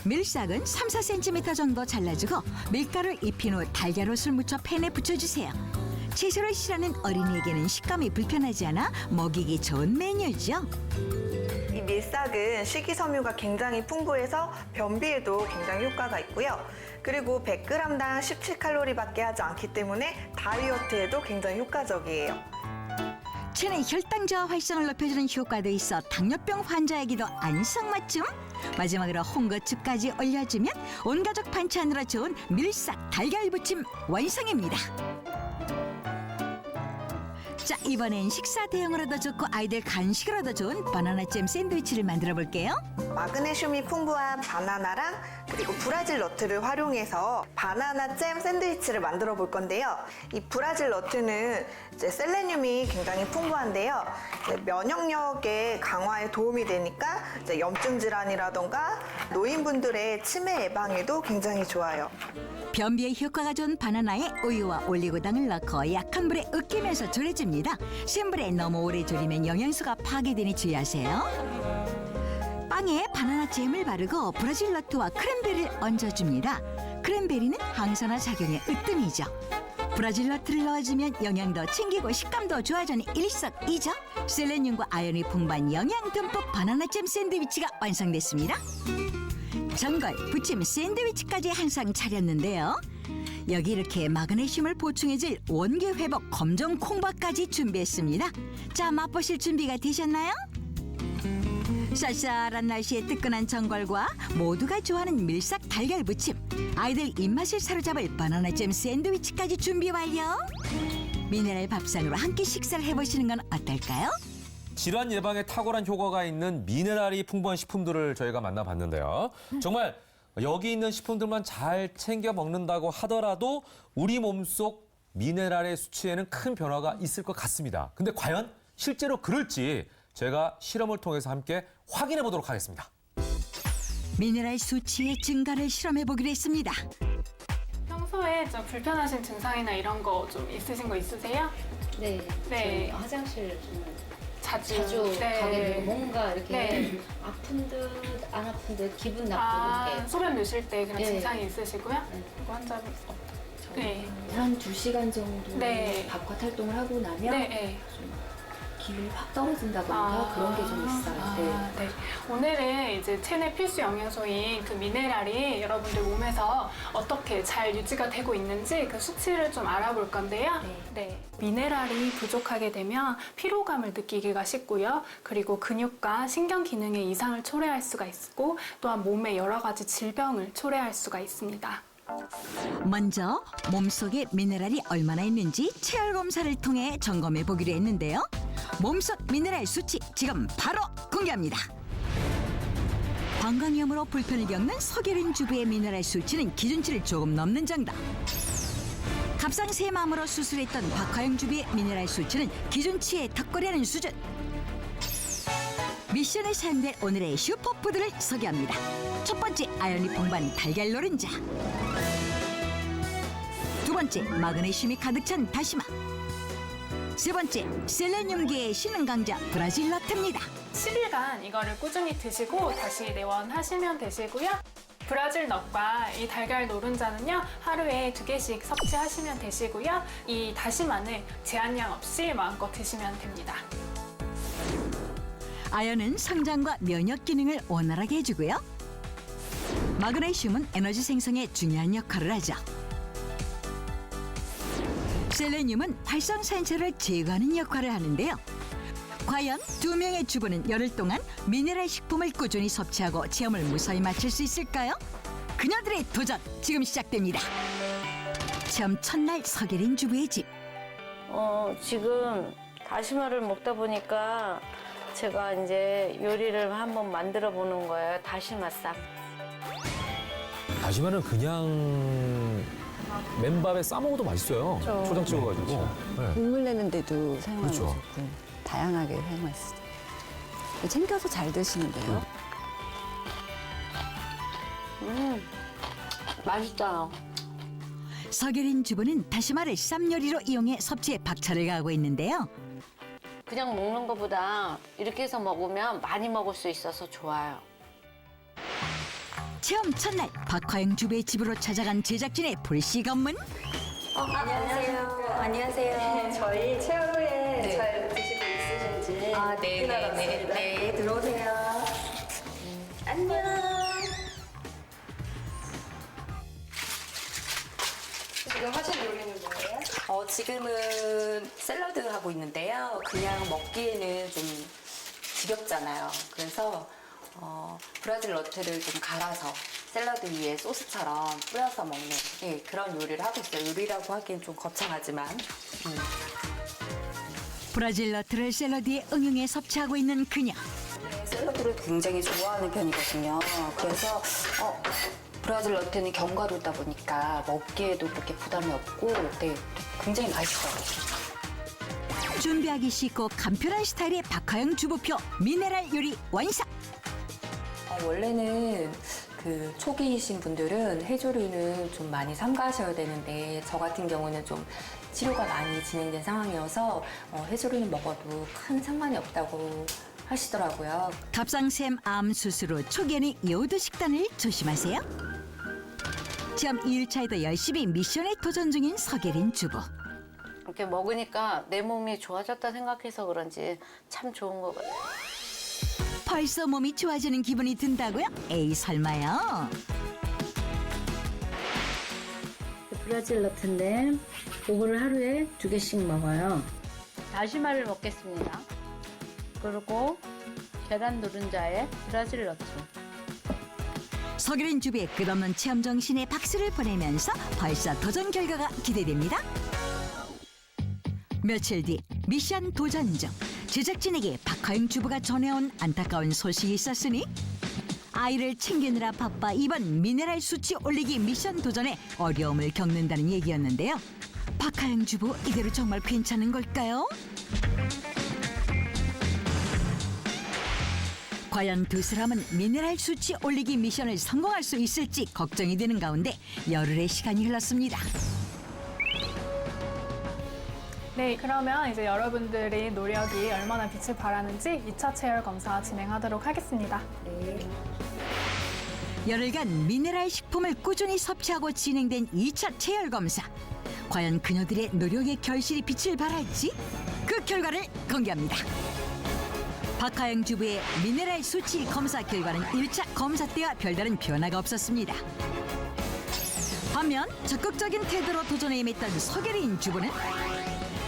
밀싹은 3, 4cm 정도 잘라주고 밀가루를 입힌 후 달걀옷을 묻혀 팬에 붙여주세요. 채소를 싫어하는 어린이에게는 식감이 불편하지 않아 먹이기 좋은 메뉴죠. 이 밀싹은 식이섬유가 굉장히 풍부해서 변비에도 굉장히 효과가 있고요. 그리고 100g당 17칼로리밖에 하지 않기 때문에 다이어트에도 굉장히 효과적이에요. 체내 혈당 저하 활성을 높여주는 효과도 있어 당뇨병 환자에게도 안성맞춤. 마지막으로 홍고추까지 올려주면 온가족 반찬으로 좋은 밀싹 달걀 부침 완성입니다. 자, 이번엔 식사 대용으로도 좋고 아이들 간식으로도 좋은 바나나잼 샌드위치를 만들어 볼게요. 마그네슘이 풍부한 바나나랑 그리고 브라질 너트를 활용해서 바나나 잼 샌드위치를 만들어 볼 건데요. 이 브라질 너트는 이제 셀레늄이 굉장히 풍부한데요. 이제 면역력의 강화에 도움이 되니까 이제 염증 질환이라던가 노인분들의 치매 예방에도 굉장히 좋아요. 변비에 효과가 좋은 바나나에 우유와 올리고당을 넣고 약한 불에 으깨면서 졸여줍니다. 센 불에 너무 오래 졸이면 영양소가 파괴되니 주의하세요. 빵에 바나나 잼을 바르고 브라질 너트와 크랜베리를 얹어줍니다. 크랜베리는 항산화 작용의 으뜸이죠. 브라질 너트를 넣어주면 영양도 챙기고 식감도 좋아지는 일석이조. 셀레늄과 아연이 풍부한 영양 듬뿍 바나나잼 샌드위치가 완성됐습니다. 전골, 부침, 샌드위치까지 한 상 차렸는데요. 여기 이렇게 마그네슘을 보충해줄 원기 회복 검정 콩밥까지 준비했습니다. 자, 맛보실 준비가 되셨나요? 쌀쌀한 날씨에 뜨끈한 전골과 모두가 좋아하는 밀싹 달걀 부침, 아이들 입맛을 사로잡을 바나나잼 샌드위치까지 준비 완료. 미네랄 밥상으로 함께 식사를 해보시는 건 어떨까요? 질환 예방에 탁월한 효과가 있는 미네랄이 풍부한 식품들을 저희가 만나봤는데요. 정말 여기 있는 식품들만 잘 챙겨 먹는다고 하더라도 우리 몸속 미네랄의 수치에는 큰 변화가 있을 것 같습니다. 근데 과연 실제로 그럴지 제가 실험을 통해서 함께 확인해 보도록 하겠습니다. 미네랄 수치의 증가를 실험해 보기로 했습니다. 평소에 좀 불편하신 증상이나 이런 거 좀 있으신 거 있으세요? 네. 네. 화장실 좀 자주 네. 가게 되고 뭔가 이렇게 네. 아픈 듯 안 아픈 듯 기분 나쁘고 아, 이렇게. 소변 넣으실 때 그런 네. 증상이 있으시고요? 그거 환자분 네. 한 2시간 정도 네. 바깥 활동을 하고 나면 네. 네. 기분이 확 떨어진다던가 그런 게 좀 있어요. 네. 네. 오늘은 이제 체내 필수 영양소인 그 미네랄이 여러분들 몸에서 어떻게 잘 유지가 되고 있는지 그 수치를 좀 알아볼 건데요. 네. 미네랄이 부족하게 되면 피로감을 느끼기가 쉽고요. 그리고 근육과 신경 기능의 이상을 초래할 수가 있고 또한 몸의 여러 가지 질병을 초래할 수가 있습니다. 먼저 몸속에 미네랄이 얼마나 있는지 체열 검사를 통해 점검해 보기로 했는데요. 몸속 미네랄 수치 지금 바로 공개합니다. 방광염으로 불편을 겪는 서계린 주부의 미네랄 수치는 기준치를 조금 넘는 정도. 갑상쇠암으로 수술했던 박화영 주부의 미네랄 수치는 기준치에 턱걸이하는 수준. 미션에 사용될 오늘의 슈퍼푸드를 소개합니다. 첫 번째, 아연이 풍부한 달걀 노른자. 두 번째, 마그네슘이 가득 찬 다시마. 세 번째, 셀레늄계의 신흥 강자 브라질 너트입니다. 10일간 이거를 꾸준히 드시고 다시 내원하시면 되시고요. 브라질 넛과 이 달걀 노른자는요, 하루에 2개씩 섭취하시면 되시고요. 이 다시마는 제한량 없이 마음껏 드시면 됩니다. 아연은 성장과 면역 기능을 원활하게 해주고요. 마그네슘은 에너지 생성에 중요한 역할을 하죠. 셀레늄은 활성산소를 제거하는 역할을 하는데요. 과연 두 명의 주부는 열흘 동안 미네랄 식품을 꾸준히 섭취하고 체험을 무사히 마칠 수 있을까요? 그녀들의 도전 지금 시작됩니다. 체험 첫날 서계린 주부의 집. 지금 다시마를 먹다 보니까 제가 이제 요리를 한번 만들어 보는 거예요. 다시마 쌈. 다시마는 그냥 맨밥에 싸 먹어도 맛있어요. 그렇죠. 초장 찍어가지고. 네. 국물 내는데도 사용할 수 그렇죠. 있고 다양하게 사용할 수 있어요. 챙겨서 잘 드시는데요. 맛있다. 서계린 주부는 다시마를 쌈 요리로 이용해 섭취에 박차를 가하고 있는데요. 그냥 먹는 것보다 이렇게 해서 먹으면 많이 먹을 수 있어서 좋아요. 체험 첫날 박화영 주부의 집으로 찾아간 제작진의 불시검문. 안녕하세요. 안녕하세요. 저희 체험 후에 잘 드시고 있으신지 네, 들어오세요. 안녕. 지금 하실 요리는 뭐예요? 지금은 샐러드 하고 있는데요. 그냥 먹기에는 좀 지겹잖아요. 그래서 브라질 너트를 좀 갈아서 샐러드 위에 소스처럼 뿌려서 먹는 그런 요리를 하고 있어요. 요리라고 하기엔 좀 거창하지만. 브라질 너트를 샐러드에 응용해 섭취하고 있는 그녀. 샐러드를 굉장히 좋아하는 편이거든요. 그래서 브라질 너트는 견과류다 보니까 먹기에도 그렇게 부담이 없고 굉장히 맛있어요. 준비하기 쉽고 간편한 스타일의 박화영 주부표 미네랄 요리 완성. 원래는 초기이신 분들은 해조류는 좀 많이 삼가하셔야 되는데 저 같은 경우는 좀 치료가 많이 진행된 상황이어서 해조류는 먹어도 큰 상관이 없다고 하시더라고요. 갑상샘 암 수술 후 초기에는 요드 식단을 조심하세요. 시험 2일차에도 열심히 미션에 도전 중인 서계린 주부. 이렇게 먹으니까 내 몸이 좋아졌다 생각해서 그런지 참 좋은 것 같아요. 벌써 몸이 좋아지는 기분이 든다고요? 에이 설마요. 브라질 너트인데 이거를 하루에 2개씩 먹어요. 다시마를 먹겠습니다. 그리고 계란 노른자에 브라질 너트. 서계린 주부의 끝없는 체험 정신에 박수를 보내면서 벌써 도전 결과가 기대됩니다. 며칠 뒤 미션 도전 중 제작진에게 박하영 주부가 전해온 안타까운 소식이 있었으니 아이를 챙기느라 바빠 이번 미네랄 수치 올리기 미션 도전에 어려움을 겪는다는 얘기였는데요. 박하영 주부 이대로 정말 괜찮은 걸까요? 과연 두 사람은 미네랄 수치 올리기 미션을 성공할 수 있을지 걱정이 되는 가운데 열흘의 시간이 흘렀습니다. 네, 그러면 이제 여러분들의 노력이 얼마나 빛을 발하는지 2차 체열 검사 진행하도록 하겠습니다. 열흘간 미네랄 식품을 꾸준히 섭취하고 진행된 2차 체열 검사. 과연 그녀들의 노력의 결실이 빛을 발할지 그 결과를 공개합니다. 박하영 주부의 미네랄 수치 검사 결과는 1차 검사 때와 별다른 변화가 없었습니다. 반면 적극적인 태도로 도전에 임했던 서계린 주부는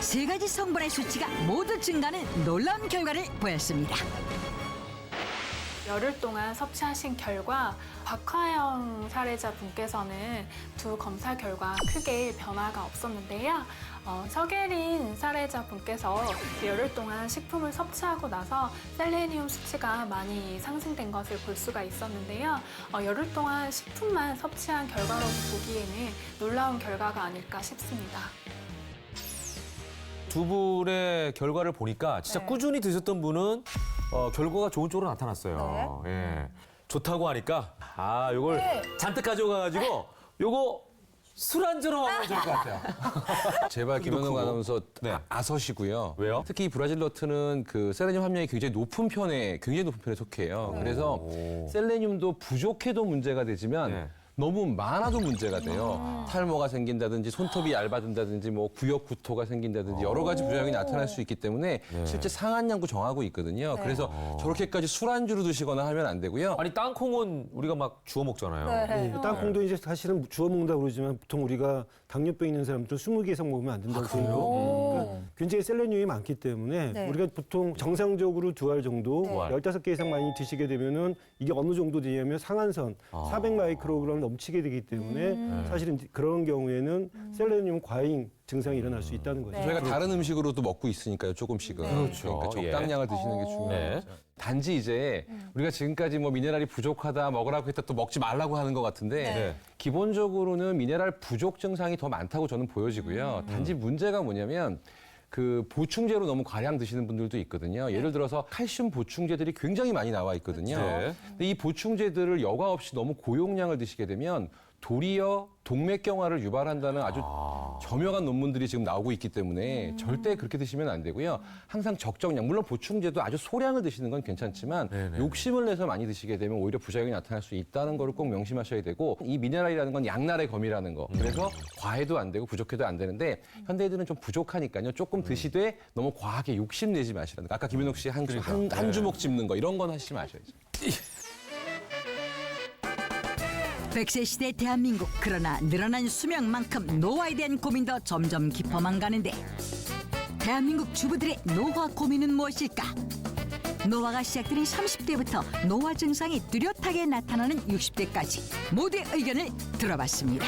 3가지 성분의 수치가 모두 증가하는 놀라운 결과를 보였습니다. 열흘 동안 섭취하신 결과 박하영 사례자분께서는 두 검사 결과 크게 변화가 없었는데요. 서계린 사례자분께서 열흘 동안 식품을 섭취하고 나서 셀레니움 수치가 많이 상승된 것을 볼 수가 있었는데요. 열흘 동안 식품만 섭취한 결과로 보기에는 놀라운 결과가 아닐까 싶습니다. 두 분의 결과를 보니까 진짜 꾸준히 드셨던 분은 결과가 좋은 쪽으로 나타났어요. 예. 좋다고 하니까 요걸 잔뜩 가져가가지고 요거 술 한잔 하면 좋을 것 같아요. 제발 김현웅 아나운서 아서시고요. 왜요? 특히 이 브라질 너트는 그 셀레늄 함량이 굉장히 높은 편에 속해요. 그래서 셀레늄도 부족해도 문제가 되지만 너무 많아도 문제가 돼요. 탈모가 생긴다든지 손톱이 얇아진다든지 뭐 구역 구토가 생긴다든지 여러 가지 부작용이 나타날 수 있기 때문에 실제 상한량도 정하고 있거든요. 그래서 저렇게까지 술안주로 드시거나 하면 안 되고요. 아니 땅콩은 우리가 막 주워 먹잖아요. 땅콩도 이제 사실은 주워 먹는다고 그러지만 보통 우리가 당뇨병 있는 사람들은 20개 이상 먹으면 안 된다고 그래요. 그러니까 굉장히 셀레늄이 많기 때문에 우리가 보통 정상적으로 2알 정도 15개 이상 많이 드시게 되면은 이게 어느 정도 되냐면 상한선 400 마이크로그램 넘치게 되기 때문에 사실은 그런 경우에는 셀레늄 과잉 증상이 일어날 수 있다는 거죠. 저희가 다른 음식으로도 먹고 있으니까요, 조금씩은. 그렇죠. 그러니까 적당량을 드시는 게 중요해요. 단지 이제 우리가 지금까지 뭐 미네랄이 부족하다, 먹으라고 했다 또 먹지 말라고 하는 것 같은데 기본적으로는 미네랄 부족 증상이 더 많다고 저는 보여지고요. 단지 문제가 뭐냐면 그 보충제로 너무 과량 드시는 분들도 있거든요. 예를 들어서 칼슘 보충제들이 굉장히 많이 나와 있거든요. 근데 이 보충제들을 여과 없이 너무 고용량을 드시게 되면 도리어 동맥경화를 유발한다는 아주 저명한 논문들이 지금 나오고 있기 때문에 절대 그렇게 드시면 안 되고요. 항상 적정량, 물론 보충제도 아주 소량을 드시는 건 괜찮지만 욕심을 내서 많이 드시게 되면 오히려 부작용이 나타날 수 있다는 걸 꼭 명심하셔야 되고 이 미네랄이라는 건 양날의 검이라는 거. 그래서 과해도 안 되고 부족해도 안 되는데 현대인들은 좀 부족하니까요. 조금 드시되 너무 과하게 욕심내지 마시라는 거. 아까 김현욱 씨 한 주먹 찝는 거 이런 건 하시지 마셔야죠. 100세 시대 대한민국. 그러나 늘어난 수명만큼 노화에 대한 고민도 점점 깊어만 가는데 대한민국 주부들의 노화 고민은 무엇일까? 노화가 시작되는 30대부터 노화 증상이 뚜렷하게 나타나는 60대까지 모두의 의견을 들어봤습니다.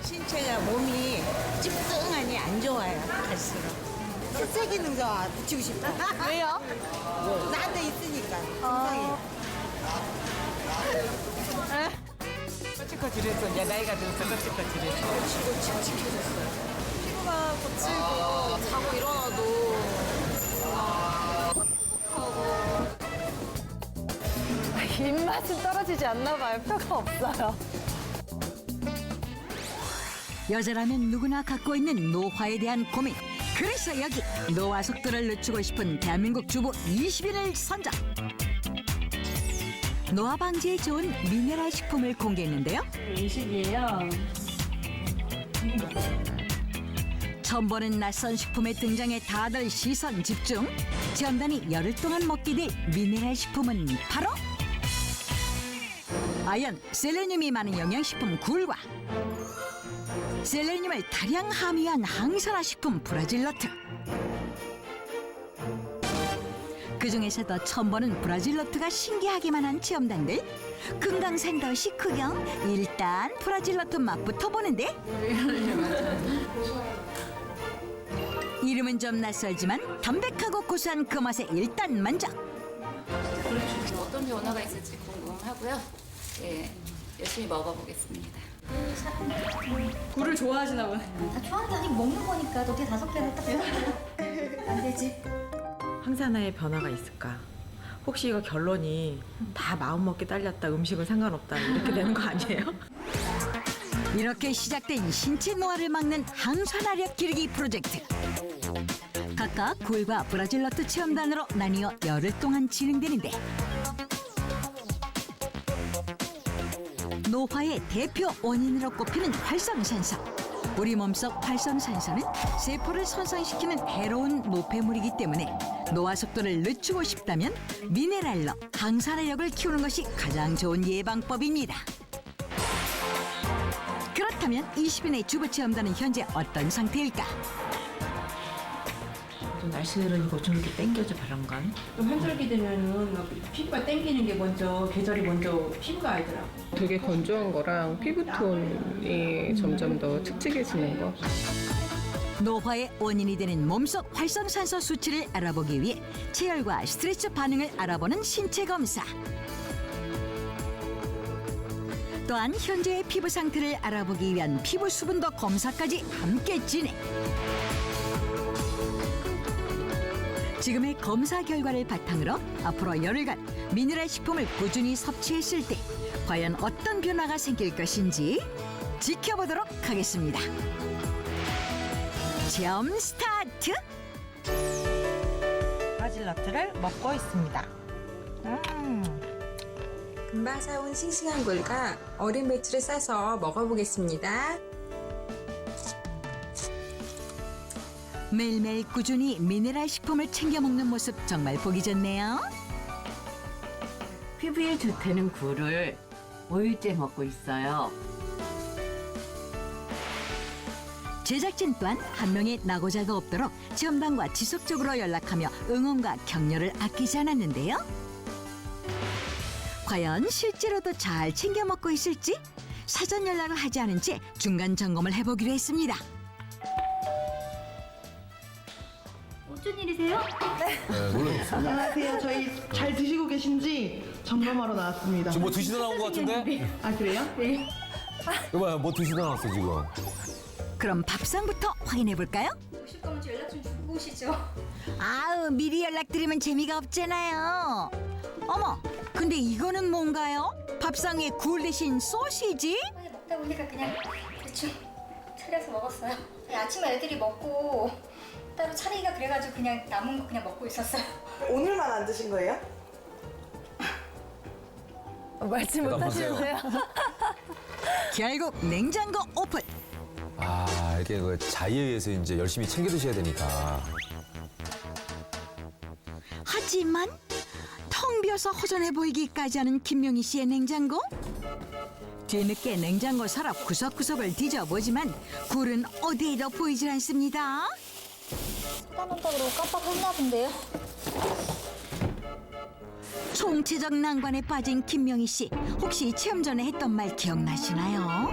신체가 몸이 찌뿌둥하니 안 좋아요. 갈수록. 새끼는 저 붙이고 싶어. 왜요? 나한테 있으니까 증상이. 거칠거칠해서 이제 나이가 들어서 거칠거칠해서. 칙칙해졌어요. 피부가 거칠고 자고 일어나도 입맛은 떨어지지 않나 봐요. 뼈가 없어요. 여자라면 누구나 갖고 있는 노화에 대한 고민. 그래서 여기 노화 속도를 늦추고 싶은 대한민국 주부 20인을 선정. 노화 방지에 좋은 미네랄 식품을 공개했는데요. 음식이에요. 처음 보는 낯선 식품의 등장에 다들 시선 집중. 체험단이 열흘 동안 먹게 될 미네랄 식품은 바로 아연, 셀레늄이 많은 영양식품 굴과 셀레늄을 다량 함유한 항산화 식품 브라질너트. 그중에서도 처음 보는 브라질너트가 신기하기만 한 체험단들. 금강산도 식후경. 일단 브라질너트 맛부터 보는데 이름은 좀 낯설지만 담백하고 고소한 그 맛에 일단 만족. 어떤 변화가 있을지 궁금하고요. 예, 열심히 먹어보겠습니다. 굴을 좋아하시나 보네. 다 좋아하는 게 아니고 먹는 거니까 어떻게 5개를 딱 안 되지. 항산화의 변화가 있을까? 혹시 이거 결론이 다 마음먹기 딸렸다, 음식은 상관없다 이렇게 되는 거 아니에요? 이렇게 시작된 신체 노화를 막는 항산화력 기르기 프로젝트. 각각 굴과 브라질너트 체험단으로 나뉘어 열흘 동안 진행되는데 노화의 대표 원인으로 꼽히는 활성산소. 우리 몸속 활성산소는 세포를 손상시키는 해로운 노폐물이기 때문에 노화 속도를 늦추고 싶다면 미네랄로 항산화력을 키우는 것이 가장 좋은 예방법입니다. 그렇다면 20인의 주부 체험단은 현재 어떤 상태일까? 좀 날씨를 이거 좀 이렇게 땡겨줘 바람간. 좀 환절기 되면은 막 피부가 땡기는 게 먼저 계절이 먼저 피부가 알더라고. 되게 건조한 거랑 피부톤이 점점 더 칙칙해지는 거. 노화의 원인이 되는 몸속 활성산소 수치를 알아보기 위해 체열과 스트레스 반응을 알아보는 신체 검사. 또한 현재의 피부 상태를 알아보기 위한 피부 수분도 검사까지 함께 진행. 지금의 검사 결과를 바탕으로 앞으로 열흘간 미네랄 식품을 꾸준히 섭취했을 때 과연 어떤 변화가 생길 것인지 지켜보도록 하겠습니다. 체험 스타트! 브라질너트를 먹고 있습니다. 금방 사온 싱싱한 굴과 어린 배추를 싸서 먹어보겠습니다. 매일매일 꾸준히 미네랄 식품을 챙겨 먹는 모습 정말 보기 좋네요. 피부에 좋다는 굴을 5일째 먹고 있어요. 제작진 또한 한 명의 낙오자가 없도록 체험단과 지속적으로 연락하며 응원과 격려를 아끼지 않았는데요. 과연 실제로도 잘 챙겨 먹고 있을지 사전 연락을 하지 않은 채 중간 점검을 해보기로 했습니다. 어쩐 일이세요? 놀라셨어요. 안녕하세요. 저희 잘 드시고 계신지 점검하러 나왔습니다. 지금 뭐 드시다 나온 것 같은데? 아, 그래요? 네. 이봐요, 뭐 드시다 나왔어 지금. 그럼 밥상부터 확인해 볼까요? 오실 거면 좀 연락 좀 주고 오시죠. 아우, 미리 연락드리면 재미가 없잖아요. 어머, 근데 이거는 뭔가요? 밥상 위에 굴 대신 소시지? 먹다 보니까 그냥 대충 차려서 먹었어요. 아침에 애들이 먹고 따로 차리기가 그래가지고 그냥 남은 거 그냥 먹고 있었어요. 오늘만 안 드신 거예요? 말씀 못 하시는데요. 결국 냉장고 오픈. 아, 이렇게 그 자의에 의해서 이제 열심히 챙겨 드셔야 되니까. 하지만 텅 비어서 허전해 보이기까지 하는 김명희 씨의 냉장고. 뒤늦게 냉장고 서랍 구석구석을 뒤져보지만 굴은 어디에도 보이질 않습니다. 사다 놓는다고 깜빡했나 본데요. 총체적 난관에 빠진 김명희 씨. 혹시 체험 전에 했던 말 기억나시나요?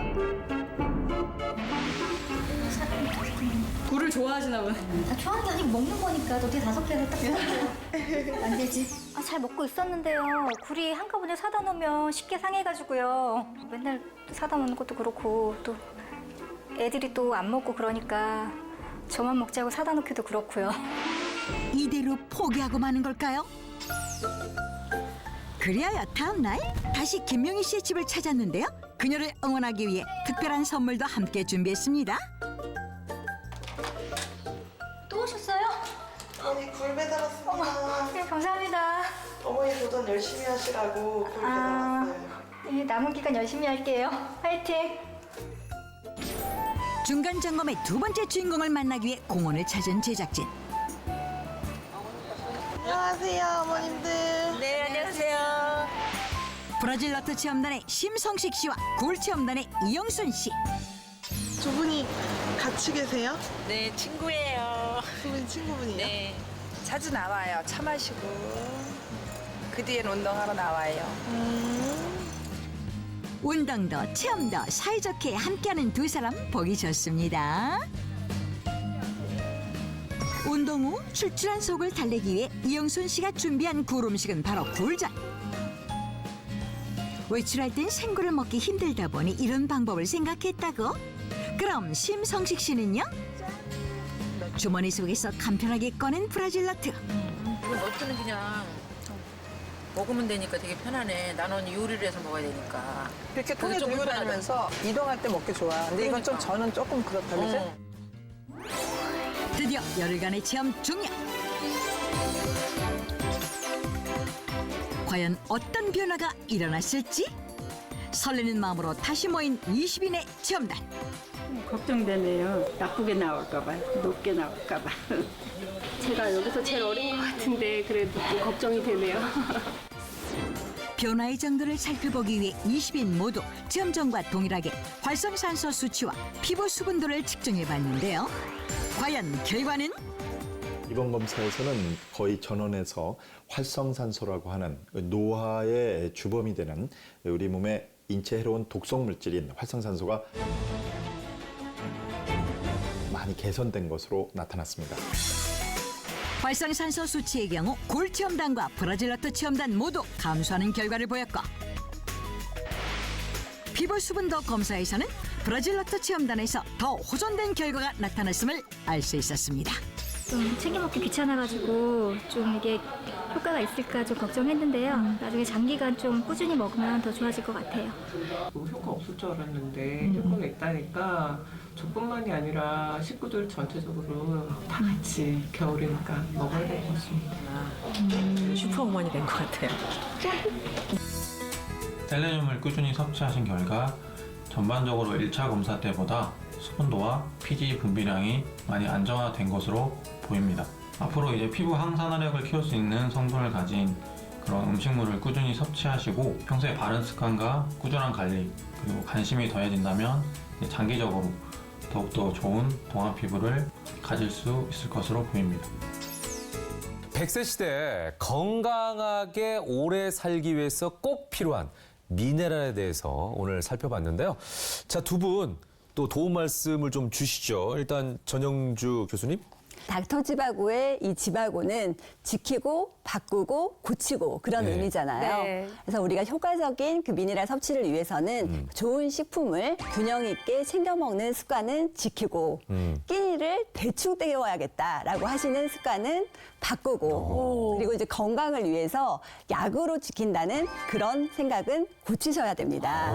굴을 좋아하시나 보네. 다 좋아하는 게 아니고 먹는 거니까 어떻게 5개를 딱 안 되지. 아, 잘 먹고 있었는데요. 굴이 한꺼번에 사다 놓으면 쉽게 상해가지고요. 맨날 사다 놓는 것도 그렇고 또 애들이 또 안 먹고 그러니까 저만 먹자고 사다 놓기도 그렇고요. 이대로 포기하고 마는 걸까요? 그리하여 다음 날 다시 김명희 씨의 집을 찾았는데요. 그녀를 응원하기 위해 특별한 선물도 함께 준비했습니다. 또 물 배달왔습니다. 네, 감사합니다. 어머니 도전 열심히 하시라고 물 배달왔어요. 네, 남은 기간 열심히 할게요. 화이팅! 중간 점검의 두 번째 주인공을 만나기 위해 공원을 찾은 제작진. 안녕하세요, 어머님들. 네, 안녕하세요. 브라질 너트 체험단의 심성식 씨와 굴 체험단의 이영순 씨. 두 분이 같이 계세요? 네, 친구예요. 두 분이 친구분이요? 네. 자주 나와요. 차 마시고. 그 뒤엔 운동하러 나와요. 운동도 체험도 사이좋게 함께하는 두 사람 보기 좋습니다. 운동 후 출출한 속을 달래기 위해 이영순 씨가 준비한 굴 음식은 바로 굴전. 외출할 땐 생굴을 먹기 힘들다 보니 이런 방법을 생각했다고? 그럼 심성식 씨는요? 주머니 속에서 간편하게 꺼낸 브라질 너트. 이거 너트는 그냥 먹으면 되니까 되게 편하네. 나는 요리를 해서 먹어야 되니까. 이렇게 통에 좀 들고 불편하다. 다니면서 이동할 때 먹기 좋아. 근데 이건 좀 저는 조금 그렇다, 그죠? 드디어 열흘간의 체험 종료. 과연 어떤 변화가 일어났을지? 설레는 마음으로 다시 모인 20인의 체험단. 걱정되네요. 나쁘게 나올까봐, 높게 나올까봐. 제가 여기서 제일 어린 것 같은데 그래도 좀 걱정이 되네요. 변화의 정도를 살펴보기 위해 20인 모두 체험전과 동일하게 활성산소 수치와 피부 수분도를 측정해봤는데요. 과연 결과는? 이번 검사에서는 거의 전원에서 활성산소라고 하는 노화의 주범이 되는 우리 몸에 인체 해로운 독성 물질인 활성산소가 많이 개선된 것으로 나타났습니다. 활성산소 수치의 경우 굴 체험단과 브라질 너트 체험단 모두 감소하는 결과를 보였고, 피부 수분도 검사에서는 브라질 너트 체험단에서 더 호전된 결과가 나타났음을 알 수 있었습니다. 좀 챙겨 먹기 귀찮아가지고 좀 이게 효과가 있을까 좀 걱정했는데요. 나중에 장기간 좀 꾸준히 먹으면 더 좋아질 것 같아요. 효과 없을 줄 알았는데 효과가 있다니까 저뿐만이 아니라 식구들 전체적으로 다 같이 겨울이니까 먹어야 될 것 같습니다. 슈퍼우먼이 된 것 같아요. 셀레늄을 꾸준히 섭취하신 결과 전반적으로 1차 검사 때보다 수분도와 피지 분비량이 많이 안정화된 것으로 보입니다. 앞으로 이제 피부 항산화력을 키울 수 있는 성분을 가진 그런 음식물을 꾸준히 섭취하시고 평소에 바른 습관과 꾸준한 관리 그리고 관심이 더해진다면 장기적으로 더욱더 좋은 동안 피부를 가질 수 있을 것으로 보입니다. 100세 시대에 건강하게 오래 살기 위해서 꼭 필요한 미네랄에 대해서 오늘 살펴봤는데요. 자, 두 분 또 도움 말씀을 좀 주시죠. 일단 전영주 교수님. 닥터지바고의 이 지바고는 지키고 바꾸고 고치고 그런 네. 의미잖아요. 네. 그래서 우리가 효과적인 그 미네랄 섭취를 위해서는 좋은 식품을 균형 있게 챙겨 먹는 습관은 지키고 끼니를 대충 때워야겠다라고 하시는 습관은 바꾸고 그리고 이제 건강을 위해서 약으로 지킨다는 그런 생각은 고치셔야 됩니다.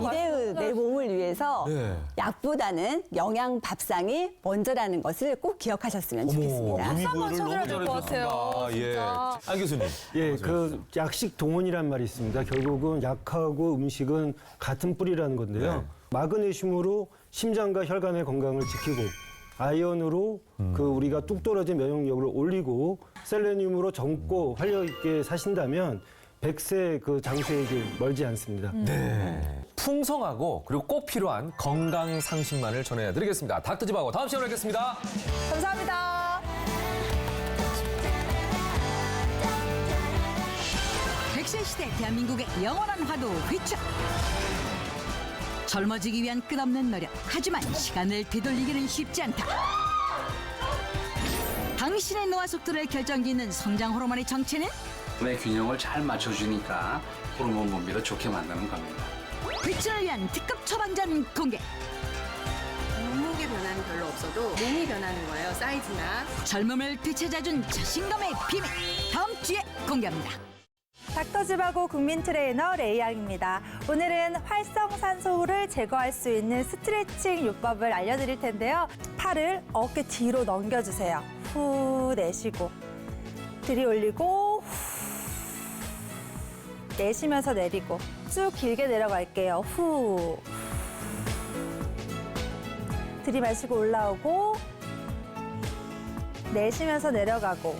미래의 내 몸을 위해서 네. 약보다는 영양 밥상이 먼저라는 것을 꼭 기억하셨으면 좋겠습니다. 너무 잘해주셨습니다. 예. 안 교수님. 예, 그 약식 동원이란 말이 있습니다. 결국은 약하고 음식은 같은 뿌리라는 건데요. 네. 마그네슘으로 심장과 혈관의 건강을 지키고, 아이언으로 그 우리가 뚝 떨어진 면역력을 올리고, 셀레늄으로 젊고 활력 있게 사신다면 100세 그 장수의 길 멀지 않습니다. 네. 풍성하고 그리고 꼭 필요한 건강 상식만을 전해드리겠습니다. 닥터지바고 다음 시간에 뵙겠습니다. 감사합니다. 100세 시대 대한민국의 영원한 화두 휘축. 젊어지기 위한 끝없는 노력. 하지만 시간을 되돌리기는 쉽지 않다. 당신의 노화 속도를 결정짓는 성장 호르몬의 정체는? 내 균형을 잘 맞춰주니까 호르몬 분비도 좋게 만드는 겁니다. 휘축을 위한 특급 처방전 공개. 몸무게 변화는 별로 없어도 몸이 변하는 거예요. 사이즈나. 젊음을 되찾아준 자신감의 비밀. 다음 주에 공개합니다. 닥터지바고 국민 트레이너 레이양입니다. 오늘은 활성산소를 제거할 수 있는 스트레칭 요법을 알려드릴 텐데요. 팔을 어깨 뒤로 넘겨주세요. 후 내쉬고 들이올리고 내쉬면서 내리고 쭉 길게 내려갈게요. 후. 들이마시고 올라오고 내쉬면서 내려가고